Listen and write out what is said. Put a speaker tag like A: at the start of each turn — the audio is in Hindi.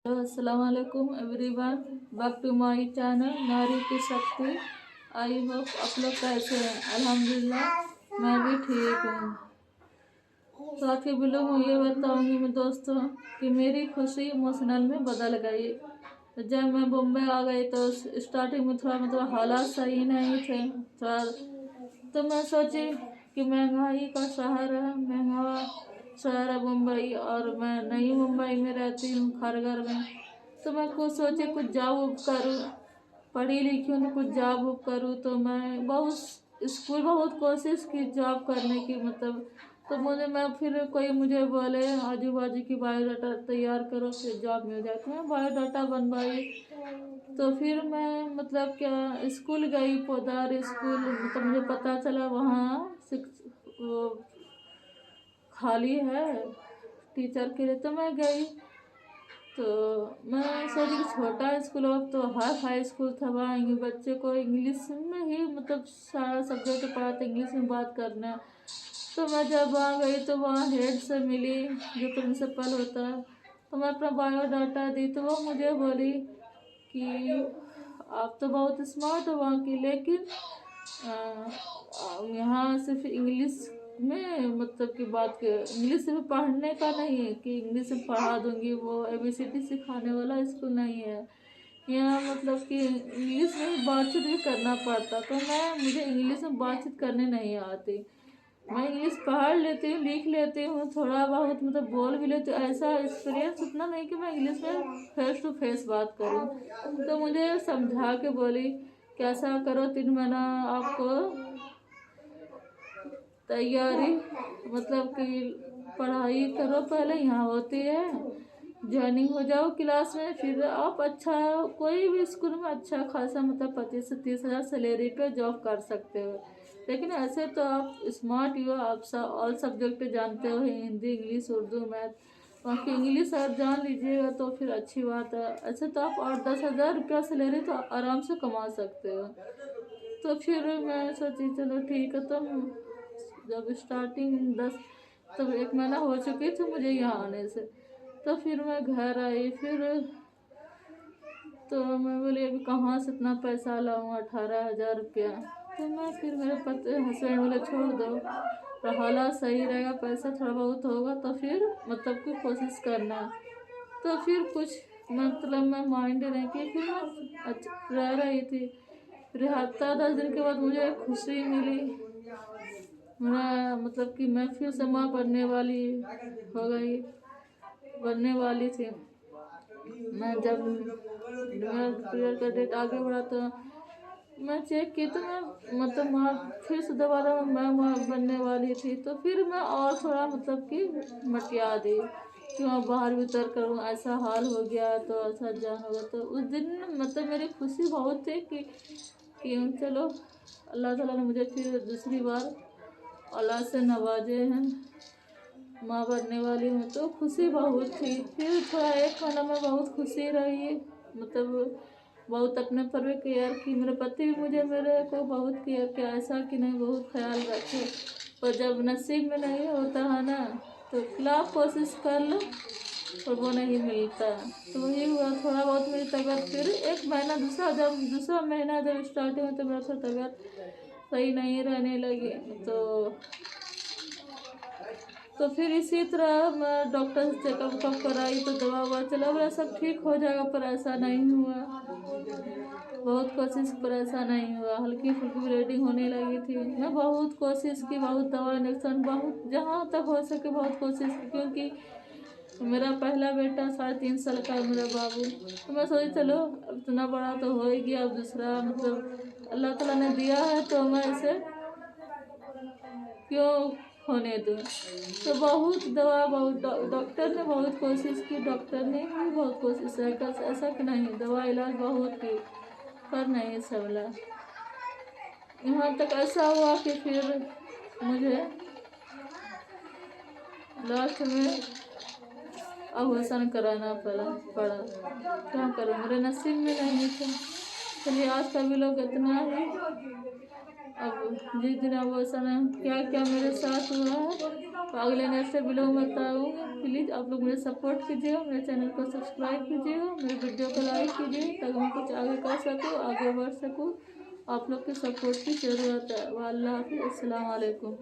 A: अस्सलाम वालेकुम everyone, back to my channel नारी की शक्ति। आई होप आप लोग कैसे हैं। अल्हम्दुलिल्लाह मैं भी ठीक हूँ। तो आज के वीडियो में ये बताऊंगी मैं दोस्तों कि मेरी खुशी इमोशनल में बदल गई। तो जब मैं बॉम्बे आ गई तो स्टार्टिंग में थोड़ा हालात सही नहीं थे थोड़ा। तो मैं सोची कि महंगाई का शहर है, महंगा शहर है मुंबई, और मैं नई मुंबई में रहती हूँ खरगर में। तो मैं कुछ सोची कुछ जॉब वॉब करूँ, पढ़ी लिखी हूँ तो कुछ जॉब वॉब करूँ। तो मैं बहुत कोशिश की जॉब करने की तो मैं फिर कोई मुझे बोले आजू बाजू की बायोडाटा तैयार करो फिर जॉब मिल जाए। तो मैं बायोडाटा बनवाई। तो फिर मैं क्या स्कूल गई, पोदार स्कूल। मुझे पता चला वहाँ वो खाली है टीचर के लिए। तो मैं गई। तो मैं सोची कि छोटा स्कूल हो तो हाई स्कूल था, वहाँ बच्चे को इंग्लिश में ही सारा सब्जेक्ट पढ़ाते, इंग्लिश में बात करना। तो मैं जब वहाँ गई तो वहाँ हेड से मिली जो प्रिंसिपल होता है। तो मैं अपना बायोडाटा दी तो वो मुझे बोली कि आप तो बहुत स्मार्ट हो वहाँ की, लेकिन यहाँ सिर्फ इंग्लिश में कि बात के इंग्लिश में पढ़ने का नहीं है कि इंग्लिश में पढ़ा दूंगी, वो ABCD सिखाने वाला स्कूल नहीं है यहाँ। कि इंग्लिश में बातचीत भी करना पड़ता। तो मुझे इंग्लिश में बातचीत करने नहीं आती। मैं इंग्लिश पढ़ लेती हूँ, लिख लेती हूँ, थोड़ा बहुत बोल भी लेती हूँ। ऐसा एक्सपीरियंस उतना नहीं कि मैं इंग्लिश में फेस टू फेस बात करूँ। तो मुझे समझा के बोली कि ऐसा करो 3 महीना आपको तैयारी कि पढ़ाई करो, पहले यहाँ होती है, ज्वाइनिंग हो जाओ क्लास में, फिर आप अच्छा कोई भी स्कूल में अच्छा खासा 25 से 30 हज़ार सैलरी पे जॉब कर सकते हो। लेकिन ऐसे तो आप स्मार्ट हो, आप ऑल सब्जेक्ट जानते हो, हिंदी इंग्लिश उर्दू मैथ। बाकी इंग्लिश आप जान लीजिएगा तो फिर अच्छी बात है। ऐसे तो आप 8-10 हज़ार रुपया सैलरी तो आराम से कमा सकते हो। तो फिर मैं सोची चलो ठीक है। तो जब स्टार्टिंग 10 तब 1 महीना हो चुकी थी मुझे यहाँ आने से। तो फिर मैं घर आई। फिर तो मैं बोली अभी कहाँ से इतना पैसा लाऊँ, 18,000 रुपया। तो मैं फिर मेरे पति हस्बैंड बोले छोड़ दो, तो हालात सही रहेगा, पैसा थोड़ा बहुत होगा तो फिर कि कोशिश करना। तो फिर कुछ मैं माइंड नहीं की, फिर मैं रह रही थी। फिर हफ्ता 10 दिन के बाद मुझे एक खुशी मिली। मेरा कि मैं फिर से माँ बनने वाली हो गई, बनने वाली थी। मैं जब मेरा पीरियड का डेट आगे बढ़ा तो मैं चेक की तो मैं माँ फिर से दोबारा मैं माँ बनने वाली थी। तो फिर मैं और थोड़ा कि मटिया दी कि मैं बाहर भीतर करूँ, ऐसा हाल हो गया तो ऐसा जान होगा। तो उस दिन मेरी खुशी बहुत थी कि चलो अल्लाह ताला ने मुझे फिर दूसरी बार औलाद से नवाजे हैं, माँ बनने वाली हूँ। तो खुशी बहुत थी। फिर थोड़ा 1 महीना में बहुत खुशी रही, बहुत अपने पर भी केयर की। मेरे पति भी मेरे को बहुत केयर किया, ऐसा कि नहीं बहुत ख्याल रखे। पर जब नसीब में नहीं होता है ना तो खिलाफ कोशिश कर लो और वो नहीं मिलता। तो वही हुआ, थोड़ा बहुत मेरी तबीयत फिर 1 महीना दूसरा महीना जब स्टार्टिंग में तो मेरा थोड़ा तबीयत सही नहीं रहने लगी। तो फिर इसी तरह मैं डॉक्टर से चेकअप कराई तो दवा हुआ चला, बोला सब ठीक हो जाएगा, पर ऐसा नहीं हुआ। बहुत कोशिश पर ऐसा नहीं हुआ। हल्की फुल्की ब्लीडिंग होने लगी थी। मैं बहुत कोशिश की, बहुत दवा इंजेक्शन, बहुत जहाँ तक हो सके बहुत कोशिश की, क्योंकि मेरा पहला बेटा 3.5 साल का है मेरा बाबू। तो मैं सोची चलो अब इतना बड़ा तो हो ही गया, अब दूसरा अल्लाह ताला ने दिया है तो मैं इसे क्यों होने दूँ। तो बहुत दवा, बहुत डॉक्टर ने बहुत कोशिश की, डॉक्टर ने भी बहुत कोशिश है, ऐसा कि नहीं दवा इलाज बहुत की पर नहीं संभला। यहाँ तक ऐसा हुआ कि फिर मुझे लास्ट में अबॉर्शन कराना पड़ा। क्या करूँ, मेरे नसीब में नहीं था। चलिए आज का भी लोग इतना है। अब जिस दिन अबॉर्शन है क्या क्या मेरे साथ हुआ है तो अगले नेक्स्ट वीडियो में बताऊँगी। प्लीज़ आप लोग मुझे सपोर्ट कीजिएगा, मेरे चैनल को सब्सक्राइब कीजिएगा, मेरे वीडियो को लाइक कीजिए ताकि मैं कुछ आगे कर सकूँ, आगे बढ़ सकूँ। आप लोग की सपोर्ट की ज़रूरत है। अल्लाह हाफ़िज़, अस्सलाम वालेकुम।